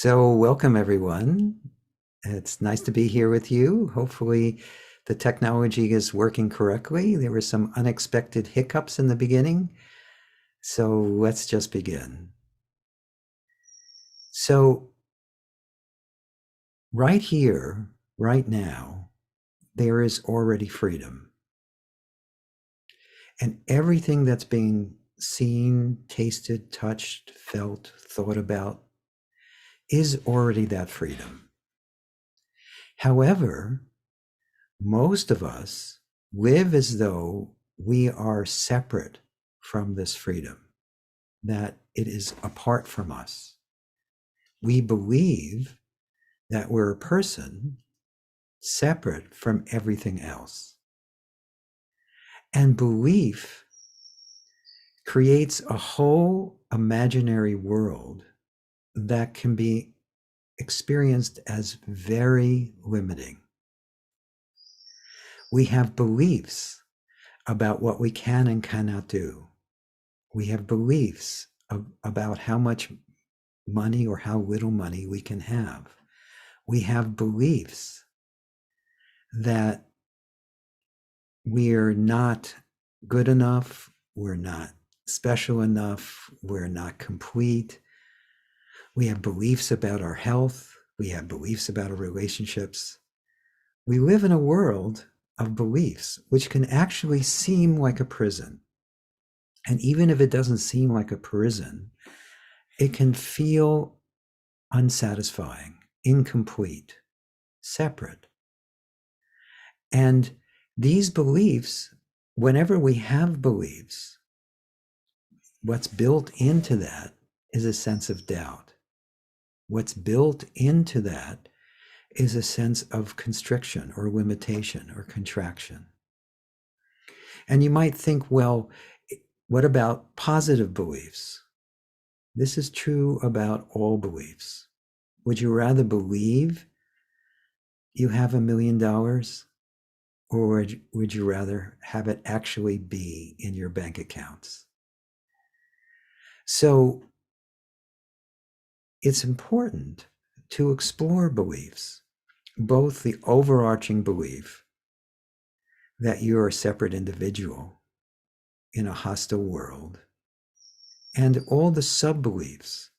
So, welcome everyone. It's nice to be here with you. Hopefully, the technology is working correctly. There were some unexpected hiccups in the beginning. So, let's just begin. So, right here, right now, there is already freedom. And everything that's being seen, tasted, touched, felt, thought about is already that freedom. However, most of us live as though we are separate from this freedom, that it is apart from us. We believe that we're a person separate from everything else. And belief creates a whole imaginary world that can be experienced as very limiting. We have beliefs about what we can and cannot do. We have beliefs about how much money or how little money we can have. We have beliefs that we're not good enough, we're not special enough, we're not complete. We have beliefs about our health, we have beliefs about our relationships. We live in a world of beliefs, which can actually seem like a prison. And even if it doesn't seem like a prison, it can feel unsatisfying, incomplete, separate. And these beliefs, whenever we have beliefs, what's built into that is a sense of doubt. What's built into that is a sense of constriction or limitation or contraction. And you might think, well, what about positive beliefs? This is true about all beliefs. Would you rather believe you have $1,000,000, or would you rather have it actually be in your bank accounts? So it's important to explore beliefs, both the overarching belief that you're a separate individual in a hostile world, and all the sub-beliefs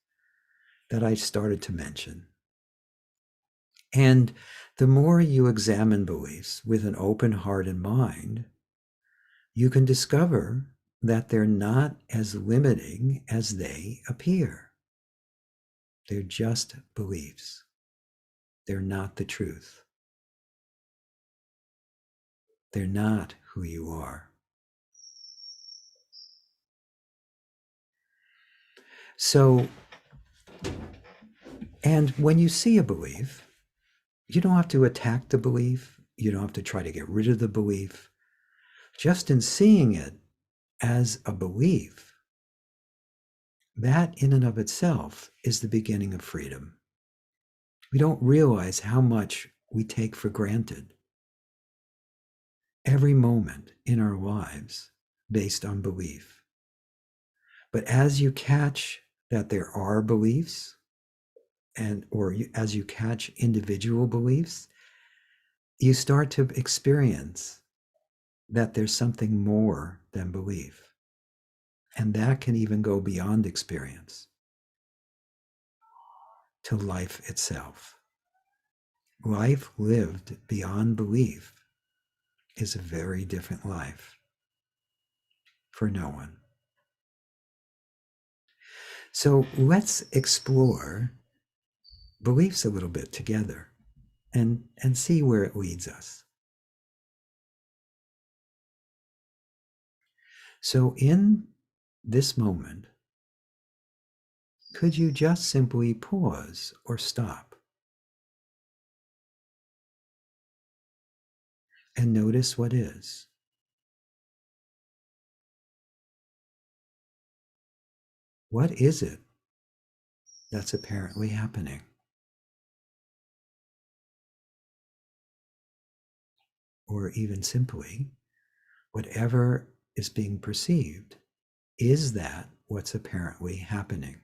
that I started to mention. And the more you examine beliefs with an open heart and mind, you can discover that they're not as limiting as they appear. They're just beliefs. They're not the truth. They're not who you are. So, and when you see a belief, you don't have to attack the belief. You don't have to try to get rid of the belief. Just in seeing it as a belief, that in and of itself is the beginning of freedom. We don't realize how much we take for granted every moment in our lives based on belief. But as you catch that there are beliefs, as you catch individual beliefs, you start to experience that there's something more than belief. And that can even go beyond experience to life itself. Life lived beyond belief is a very different life for no one. So let's explore beliefs a little bit together and see where it leads us. So in this moment, could you just simply pause or stop and notice what is? What is it that's apparently happening? Or even simply, whatever is being perceived, is that what's apparently happening?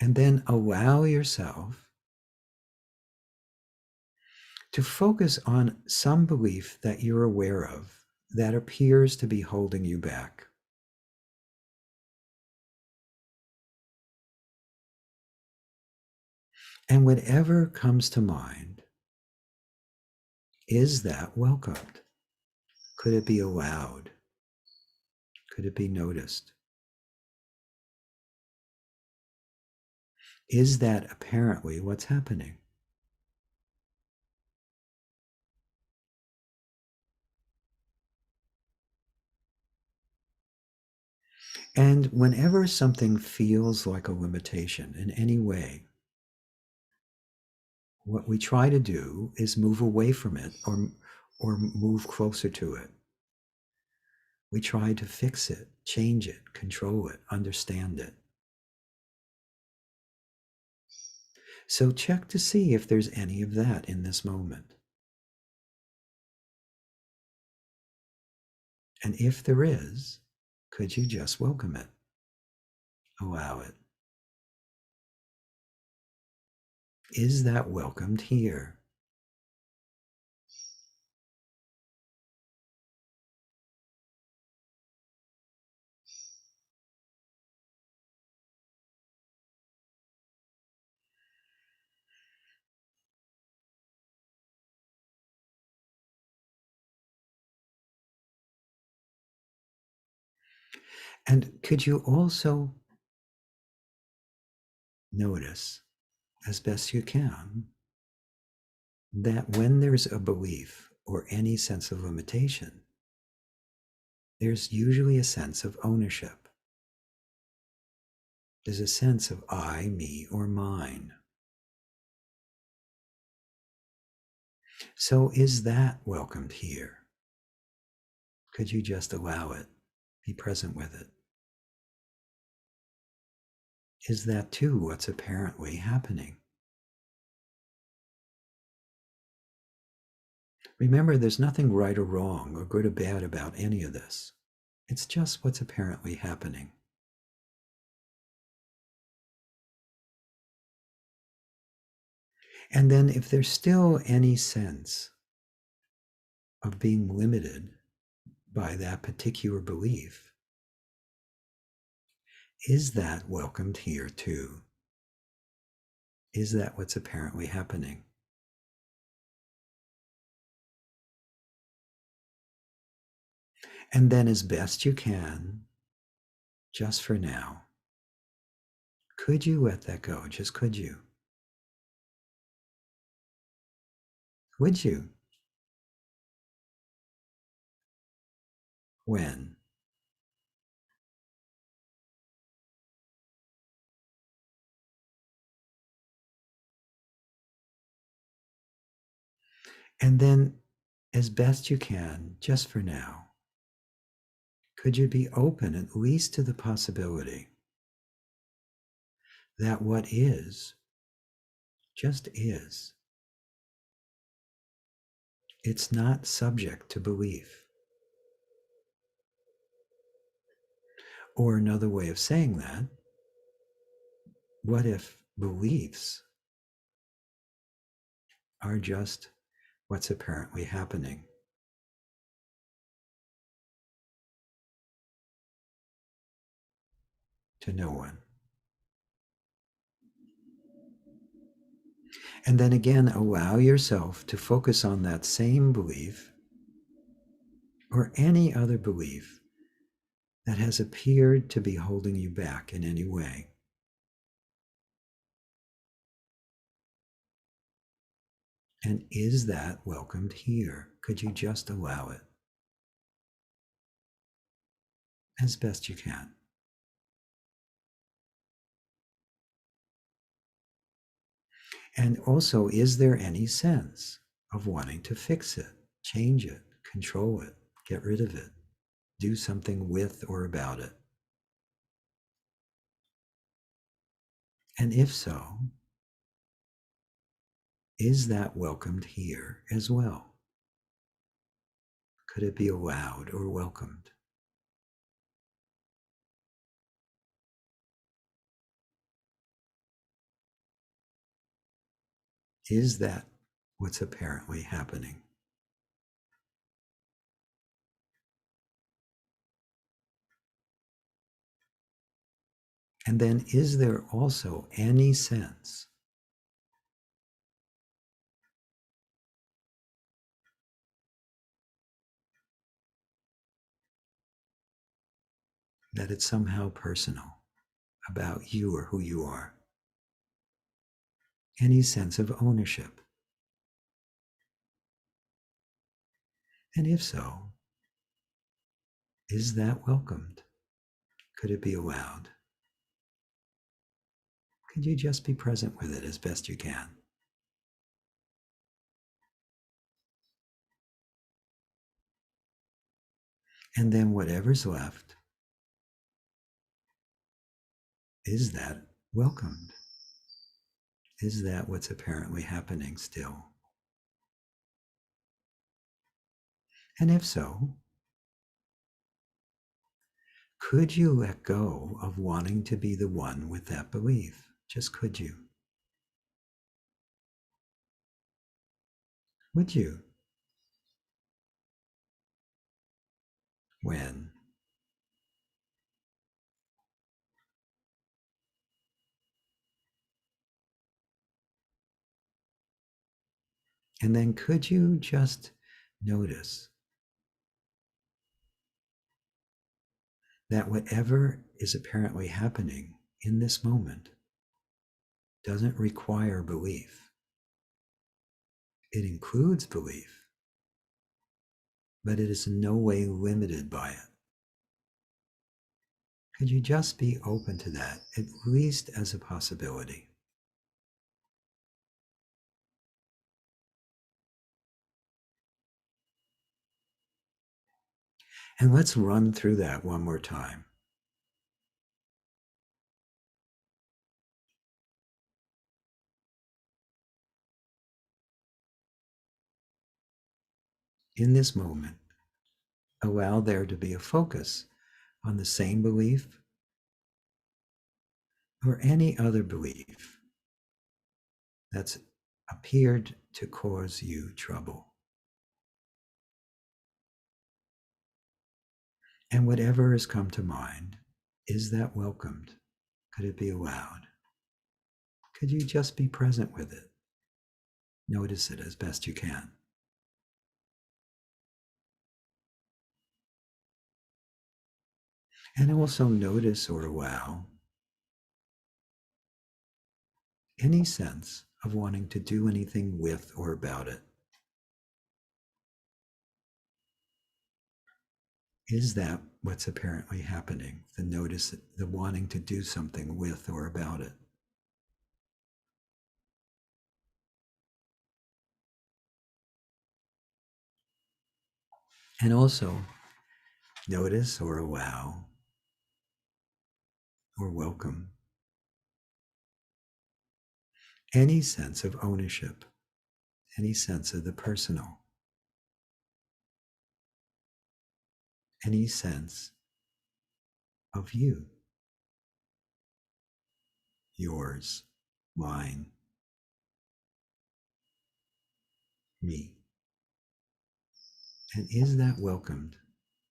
And then allow yourself to focus on some belief that you're aware of that appears to be holding you back. And whatever comes to mind, is that welcomed? Could it be allowed? Could it be noticed? Is that apparently what's happening? And whenever something feels like a limitation in any way, what we try to do is move away from it or move closer to it. We try to fix it, change it, control it, understand it. So check to see if there's any of that in this moment. And if there is, could you just welcome it? Allow it. Is that welcomed here? And could you also notice, as best you can, that when there's a belief or any sense of limitation, there's usually a sense of ownership. There's a sense of I, me, or mine. So is that welcomed here? Could you just allow it? Be present with it? Is that too what's apparently happening? Remember, there's nothing right or wrong or good or bad about any of this. It's just what's apparently happening. And then if there's still any sense of being limited by that particular belief, is that welcomed here too? Is that what's apparently happening? And then as best you can, just for now, could you let that go? Just could you? Would you? When? And then, as best you can, just for now, could you be open at least to the possibility that what is just is? It's not subject to belief. Or another way of saying that, what if beliefs are just what's apparently happening? To no one. And then again, allow yourself to focus on that same belief or any other belief that has appeared to be holding you back in any way. And is that welcomed here? Could you just allow it as best you can? And also, is there any sense of wanting to fix it, change it, control it, get rid of it, do something with or about it? And if so, is that welcomed here as well? Could it be allowed or welcomed? Is that what's apparently happening? And then is there also any sense that it's somehow personal about you or who you are? Any sense of ownership? And if so, is that welcomed? Could it be allowed? Could you just be present with it as best you can? And then whatever's left, is that welcomed? Is that what's apparently happening still? And if so, could you let go of wanting to be the one with that belief? Just could you? Would you? When? And then could you just notice that whatever is apparently happening in this moment doesn't require belief? It includes belief, but it is in no way limited by it. Could you just be open to that, at least as a possibility? And let's run through that one more time. In this moment, allow there to be a focus on the same belief or any other belief that's appeared to cause you trouble. And whatever has come to mind, is that welcomed? Could it be allowed? Could you just be present with it? Notice it as best you can. And also notice or allow any sense of wanting to do anything with or about it. Is that what's apparently happening? The notice, the wanting to do something with or about it. And also notice or allow or welcome any sense of ownership, any sense of the personal, any sense of you, yours, mine, me. And is that welcomed?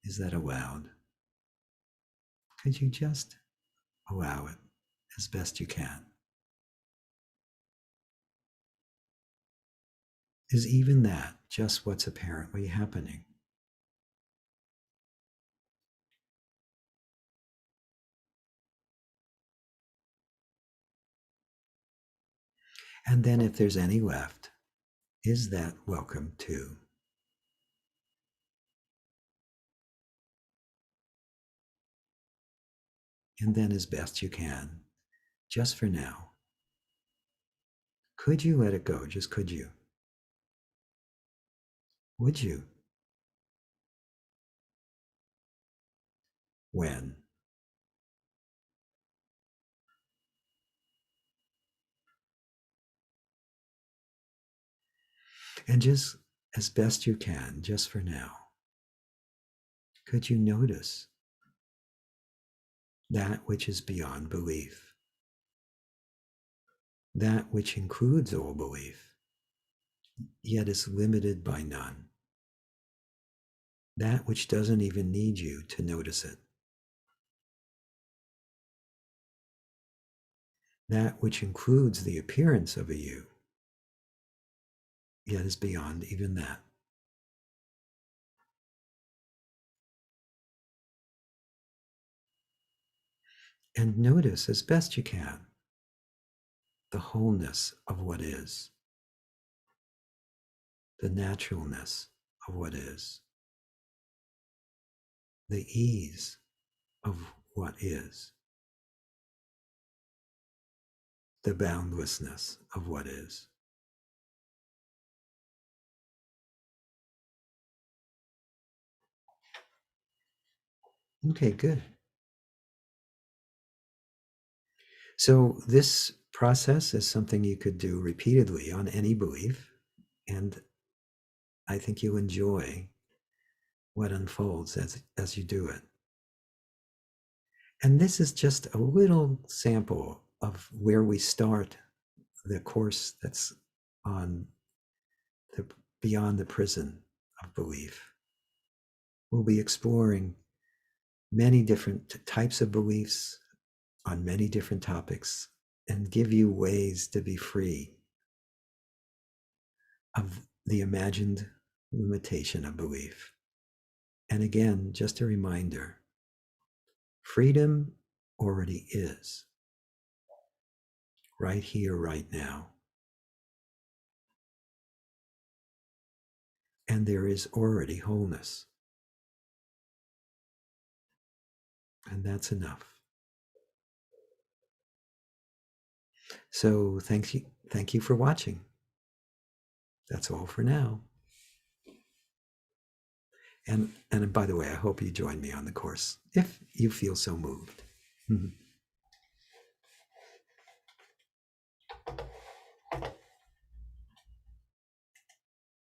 Is that allowed? Could you just allow it as best you can? Is even that just what's apparently happening? And then if there's any left, is that welcome too? And then as best you can, just for now, could you let it go? Just could you? Would you? When? And just as best you can, just for now, could you notice that which is beyond belief? That which includes all belief? yet is limited by none. That which doesn't even need you to notice it. That which includes the appearance of a you, yet is beyond even that. And notice as best you can the wholeness of what is, the naturalness of what is, the ease of what is, the boundlessness of what is. Okay, good. So, this process is something you could do repeatedly on any belief, and I think you'll enjoy what unfolds as you do it. And this is just a little sample of where we start the course that's on the beyond the prison of belief. We'll be exploring many different types of beliefs on many different topics and give you ways to be free of the imagined limitation of belief. And again, just a reminder, freedom already is right here, right now. And there is already wholeness. And that's enough. So thank you for watching. That's all for now. And by the way, I hope you join me on the course if you feel so moved.